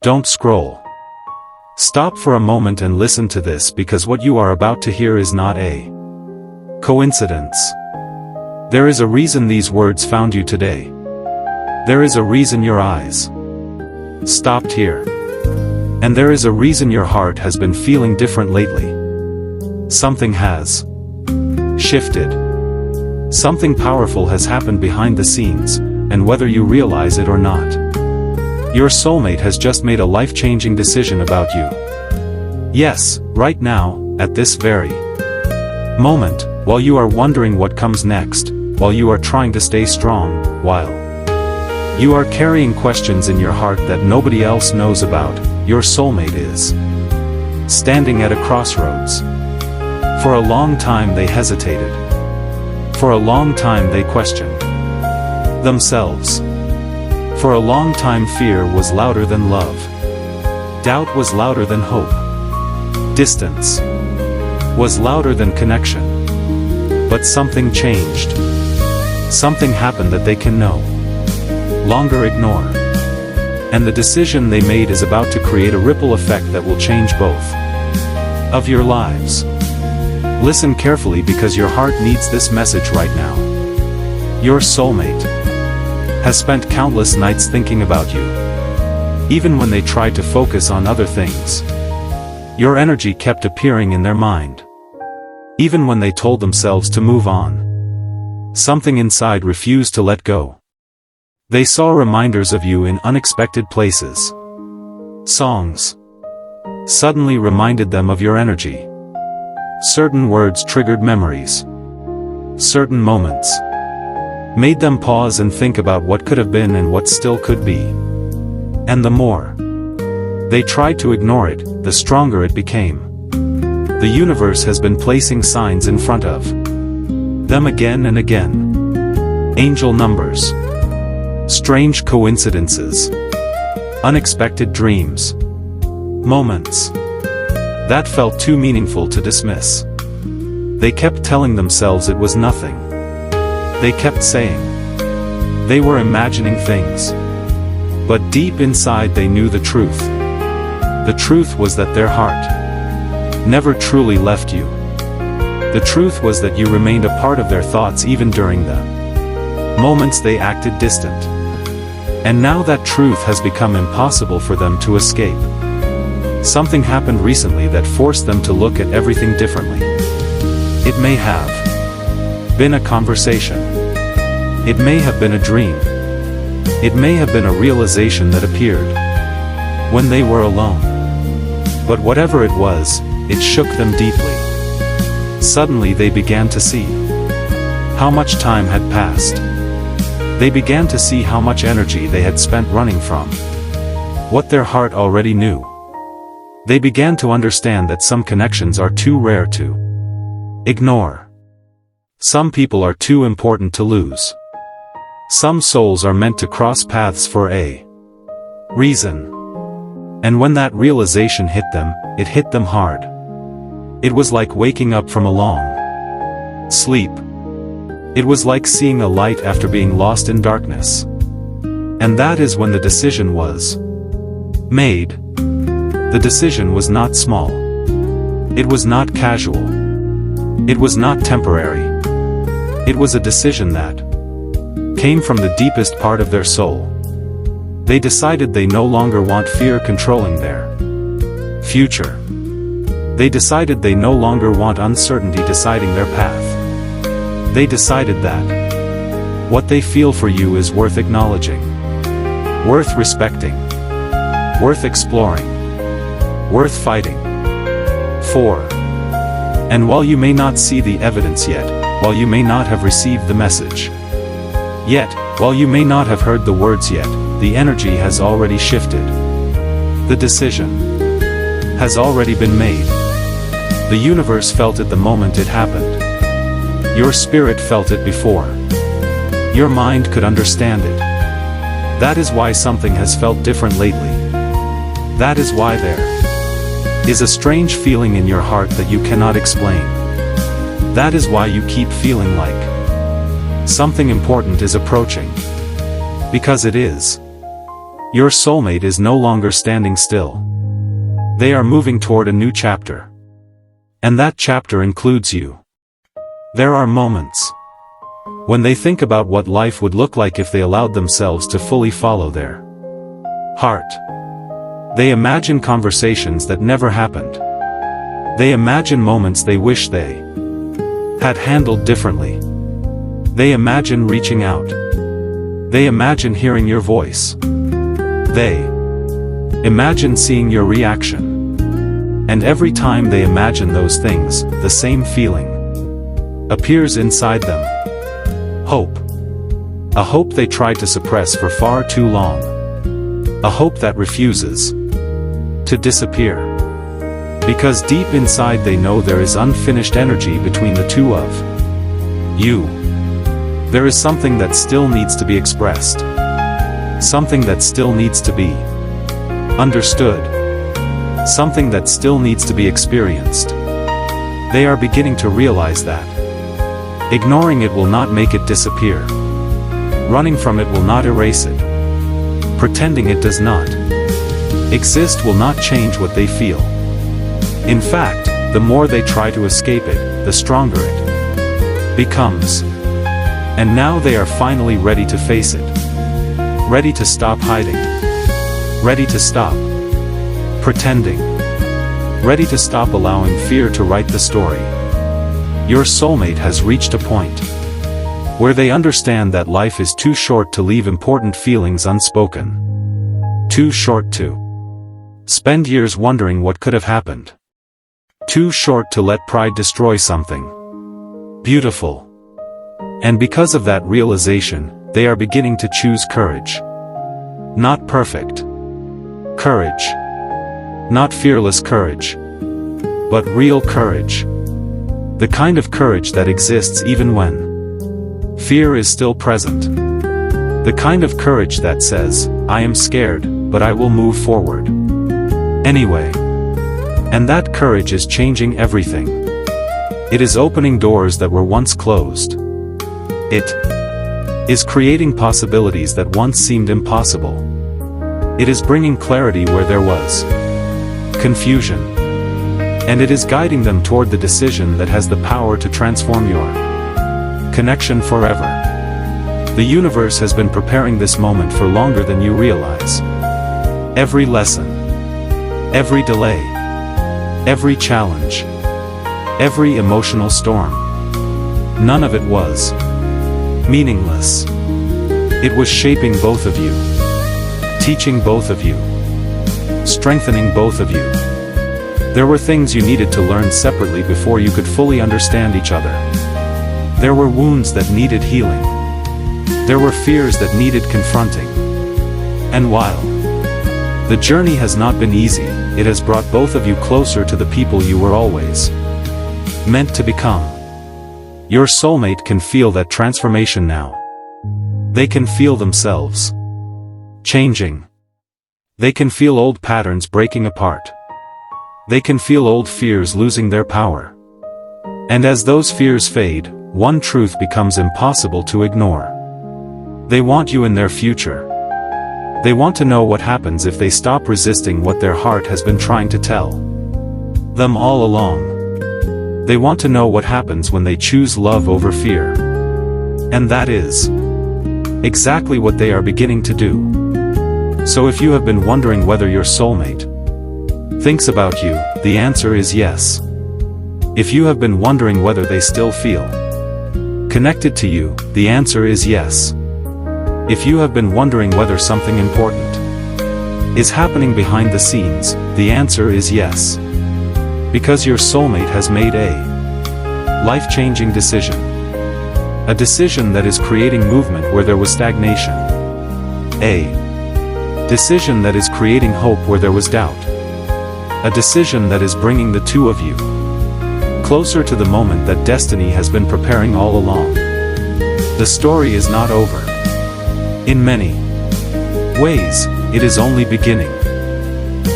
Don't scroll. Stop for a moment and listen to this, because what you are about to hear is not a coincidence. There is a reason these words found you today. There is a reason your eyes stopped here. And there is a reason your heart has been feeling different lately. Something has shifted. Something powerful has happened behind the scenes, and whether you realize it or not, your soulmate has just made a life-changing decision about you. Yes, right now, at this very moment, while you are wondering what comes next, while you are trying to stay strong, while you are carrying questions in your heart that nobody else knows about, your soulmate is standing at a crossroads. For a long time they hesitated. For a long time they questioned themselves. For a long time fear was louder than love. Doubt was louder than hope. Distance was louder than connection. But something changed. Something happened that they can no longer ignore. And the decision they made is about to create a ripple effect that will change both of your lives. Listen carefully, because your heart needs this message right now. Your soulmate has spent countless nights thinking about you. Even when they tried to focus on other things, your energy kept appearing in their mind. Even when they told themselves to move on, something inside refused to let go. They saw reminders of you in unexpected places. Songs suddenly reminded them of your energy. Certain words triggered memories. Certain moments made them pause and think about what could have been and what still could be. And the more they tried to ignore it, the stronger it became. The universe has been placing signs in front of them again and again. Angel numbers, strange coincidences, unexpected dreams, moments that felt too meaningful to dismiss. They kept telling themselves it was nothing. They kept saying they were imagining things. But deep inside they knew the truth. The truth was that their heart never truly left you. The truth was that you remained a part of their thoughts even during the moments they acted distant. And now that truth has become impossible for them to escape. Something happened recently that forced them to look at everything differently. It may have been a conversation. It may have been a dream. It may have been a realization that appeared when they were alone. But whatever it was, it shook them deeply. Suddenly they began to see how much time had passed. They began to see how much energy they had spent running from what their heart already knew. They began to understand that some connections are too rare to ignore. Some people are too important to lose. Some souls are meant to cross paths for a reason. And when that realization hit them, it hit them hard. It was like waking up from a long sleep. It was like seeing a light after being lost in darkness. And that is when the decision was made. The decision was not small. It was not casual. It was not temporary. It was a decision that came from the deepest part of their soul. They decided they no longer want fear controlling their future. They decided they no longer want uncertainty deciding their path. They decided that what they feel for you is worth acknowledging, worth respecting, worth exploring, worth fighting for. And while you may not see the evidence yet, while you may not have received the message yet, while you may not have heard the words yet, the energy has already shifted. The decision has already been made. The universe felt it the moment it happened. Your spirit felt it before. Your mind could understand it. That is why something has felt different lately. That is why there is a strange feeling in your heart that you cannot explain. That is why you keep feeling like something important is approaching. Because it is. Your soulmate is no longer standing still. They are moving toward a new chapter. And that chapter includes you. There are moments when they think about what life would look like if they allowed themselves to fully follow their heart. They imagine conversations that never happened. They imagine moments they wish they had handled differently. They imagine reaching out. They imagine hearing your voice. They imagine seeing your reaction. And every time they imagine those things, the same feeling appears inside them. Hope. A hope they tried to suppress for far too long. A hope that refuses to disappear. Because deep inside they know there is unfinished energy between the two of you. There is something that still needs to be expressed. Something that still needs to be understood. Something that still needs to be experienced. They are beginning to realize that ignoring it will not make it disappear. Running from it will not erase it. Pretending it does not exist will not change what they feel. In fact, the more they try to escape it, the stronger it becomes. And now they are finally ready to face it. Ready to stop hiding. Ready to stop pretending. Ready to stop allowing fear to write the story. Your soulmate has reached a point where they understand that life is too short to leave important feelings unspoken. Too short to spend years wondering what could have happened. Too short to let pride destroy something beautiful. And because of that realization, they are beginning to choose courage. Not perfect courage. Not fearless courage. But real courage. The kind of courage that exists even when fear is still present. The kind of courage that says, I am scared, but I will move forward anyway. And that courage is changing everything. It is opening doors that were once closed. It is creating possibilities that once seemed impossible. It is bringing clarity where there was confusion. And it is guiding them toward the decision that has the power to transform your connection forever. The universe has been preparing this moment for longer than you realize. Every lesson, every delay, every challenge, every emotional storm, none of it was meaningless. It was shaping both of you, teaching both of you, strengthening both of you. There were things you needed to learn separately before you could fully understand each other. There were wounds that needed healing. There were fears that needed confronting. And while the journey has not been easy, it has brought both of you closer to the people you were always meant to become. Your soulmate can feel that transformation now. They can feel themselves changing. They can feel old patterns breaking apart. They can feel old fears losing their power. And as those fears fade, one truth becomes impossible to ignore. They want you in their future. They want to know what happens if they stop resisting what their heart has been trying to tell them all along. They want to know what happens when they choose love over fear. And that is exactly what they are beginning to do. So if you have been wondering whether your soulmate thinks about you, the answer is yes. If you have been wondering whether they still feel connected to you, the answer is yes. If you have been wondering whether something important is happening behind the scenes, the answer is yes. Because your soulmate has made a life-changing decision. A decision that is creating movement where there was stagnation. A decision that is creating hope where there was doubt. A decision that is bringing the two of you closer to the moment that destiny has been preparing all along. The story is not over. In many ways, it is only beginning.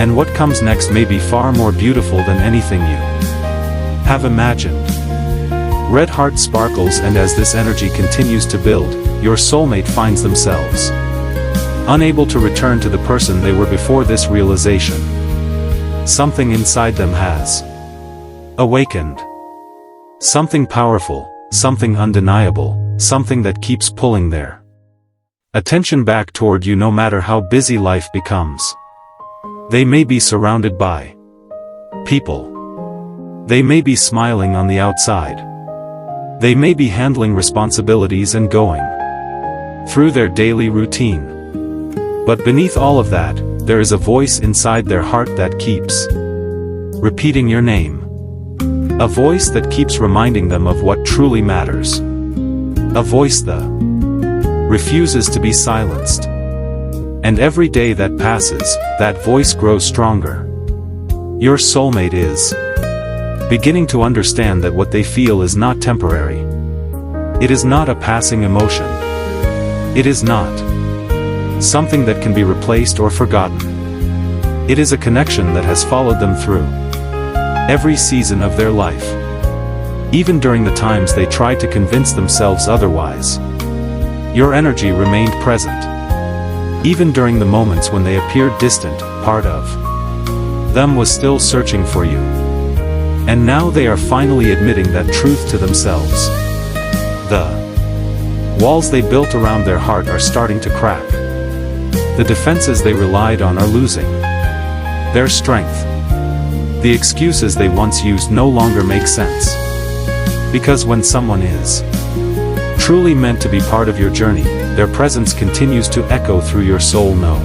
And what comes next may be far more beautiful than anything you have imagined. Red heart sparkles, and as this energy continues to build, your soulmate finds themselves unable to return to the person they were before this realization. Something inside them has awakened. Something powerful, something undeniable, something that keeps pulling their attention back toward you no matter how busy life becomes. They may be surrounded by people. They may be smiling on the outside. They may be handling responsibilities and going through their daily routine. But beneath all of that, there is a voice inside their heart that keeps repeating your name. A voice that keeps reminding them of what truly matters. A voice that refuses to be silenced. And every day that passes, that voice grows stronger. Your soulmate is beginning to understand that what they feel is not temporary. It is not a passing emotion. It is not something that can be replaced or forgotten. It is a connection that has followed them through every season of their life. Even during the times they tried to convince themselves otherwise, your energy remained present. Even during the moments when they appeared distant, part of them was still searching for you. And now they are finally admitting that truth to themselves. The walls they built around their heart are starting to crack. The defenses they relied on are losing their strength. The excuses they once used no longer make sense. Because when someone is truly meant to be part of your journey, their presence continues to echo through your soul no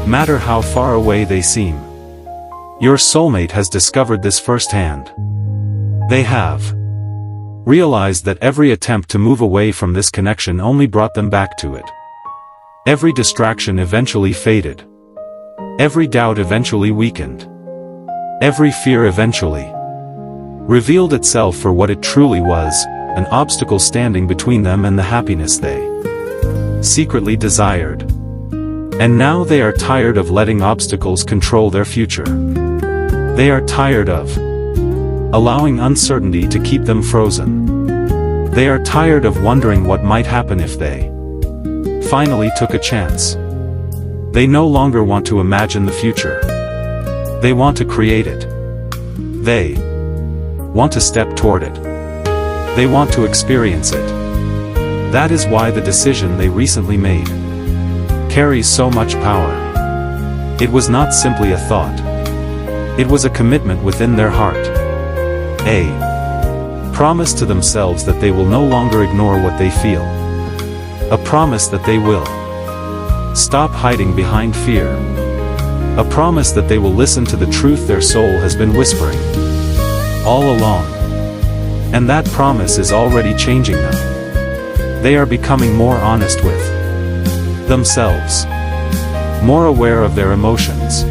matter how far away they seem. Your soulmate has discovered this firsthand. They have realized that every attempt to move away from this connection only brought them back to it. Every distraction eventually faded. Every doubt eventually weakened. Every fear eventually revealed itself for what it truly was, an obstacle standing between them and the happiness they secretly desired. And now they are tired of letting obstacles control their future. They are tired of allowing uncertainty to keep them frozen. They are tired of wondering what might happen if they finally took a chance. They no longer want to imagine the future. They want to create it. They want to step toward it. They want to experience it. That is why the decision they recently made carries so much power. It was not simply a thought. It was a commitment within their heart. A promise to themselves that they will no longer ignore what they feel. A promise that they will stop hiding behind fear. A promise that they will listen to the truth their soul has been whispering all along. And that promise is already changing them. They are becoming more honest with themselves, more aware of their emotions,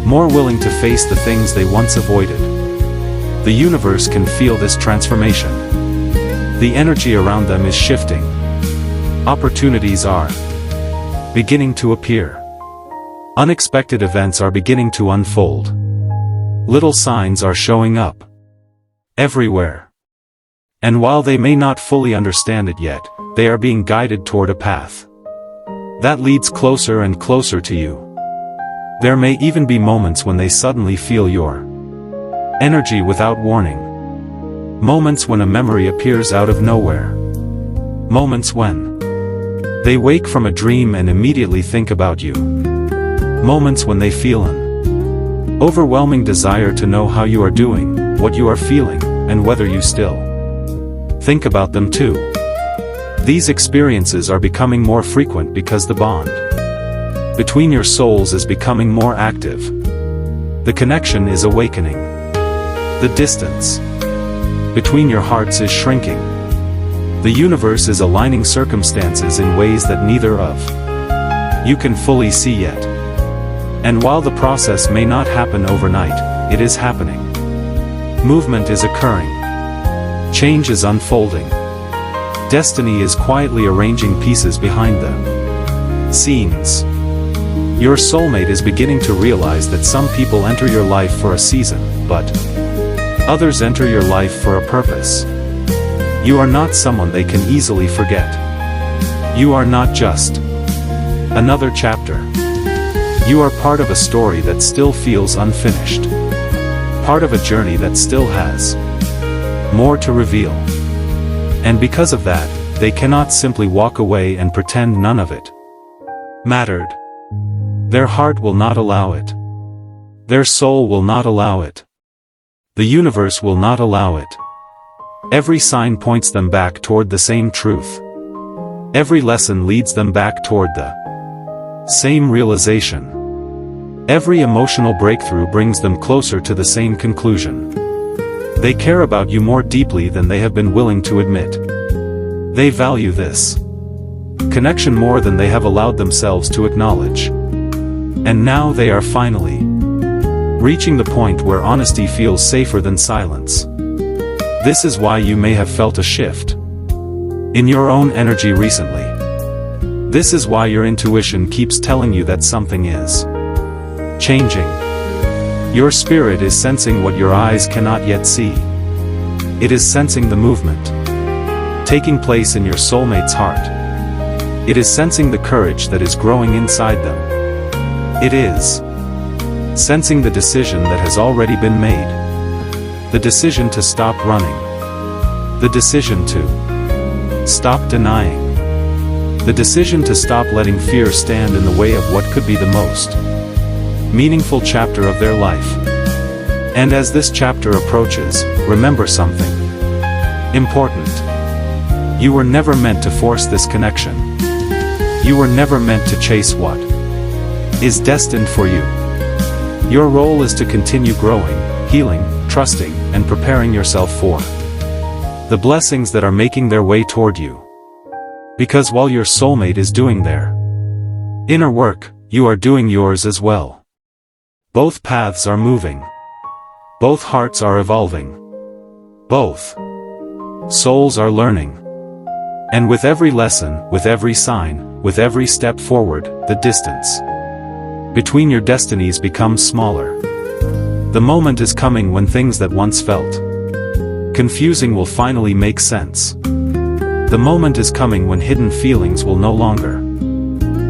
more willing to face the things they once avoided. The universe can feel this transformation. The energy around them is shifting. Opportunities are beginning to appear. Unexpected events are beginning to unfold. Little signs are showing up everywhere. And while they may not fully understand it yet, they are being guided toward a path that leads closer and closer to you. There may even be moments when they suddenly feel your energy without warning. Moments when a memory appears out of nowhere. Moments when they wake from a dream and immediately think about you. Moments when they feel an overwhelming desire to know how you are doing, what you are feeling, and whether you still think about them too. These experiences are becoming more frequent because the bond between your souls is becoming more active. The connection is awakening. The distance between your hearts is shrinking. The universe is aligning circumstances in ways that neither of you can fully see yet. And while the process may not happen overnight, it is happening. Movement is occurring. Change is unfolding. Destiny is quietly arranging pieces behind the scenes. Your soulmate is beginning to realize that some people enter your life for a season, but others enter your life for a purpose. You are not someone they can easily forget. You are not just Another chapter. You are part of a story that still feels unfinished. Part of a journey that still has more to reveal. And because of that, they cannot simply walk away and pretend none of it mattered. Their heart will not allow it. Their soul will not allow it. The universe will not allow it. Every sign points them back toward the same truth. Every lesson leads them back toward the same realization. Every emotional breakthrough brings them closer to the same conclusion. They care about you more deeply than they have been willing to admit. They value this connection more than they have allowed themselves to acknowledge. And now they are finally reaching the point where honesty feels safer than silence. This is why you may have felt a shift in your own energy recently. This is why your intuition keeps telling you that something is changing. Your spirit is sensing what your eyes cannot yet see. It is sensing the movement taking place in your soulmate's heart. It is sensing the courage that is growing inside them. It is sensing the decision that has already been made. The decision to stop running. The decision to stop denying. The decision to stop letting fear stand in the way of what could be the most meaningful chapter of their life. And as this chapter approaches, remember something important. You were never meant to force this connection. You were never meant to chase what is destined for you. Your role is to continue growing, healing, trusting, and preparing yourself for the blessings that are making their way toward you. Because while your soulmate is doing their inner work, you are doing yours as well. Both paths are moving. Both hearts are evolving. Both souls are learning. And with every lesson, with every sign, with every step forward, the distance between your destinies becomes smaller. The moment is coming when things that once felt confusing will finally make sense. The moment is coming when hidden feelings will no longer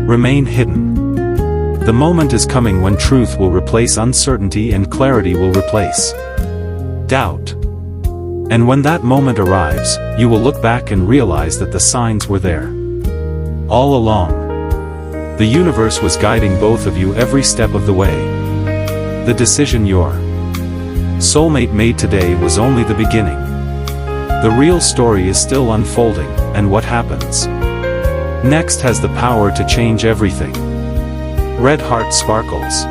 remain hidden. The moment is coming when truth will replace uncertainty and clarity will replace doubt. And when that moment arrives, you will look back and realize that the signs were there all along. The universe was guiding both of you every step of the way. The decision your soulmate made today was only the beginning. The real story is still unfolding, and what happens next has the power to change everything. Red heart sparkles.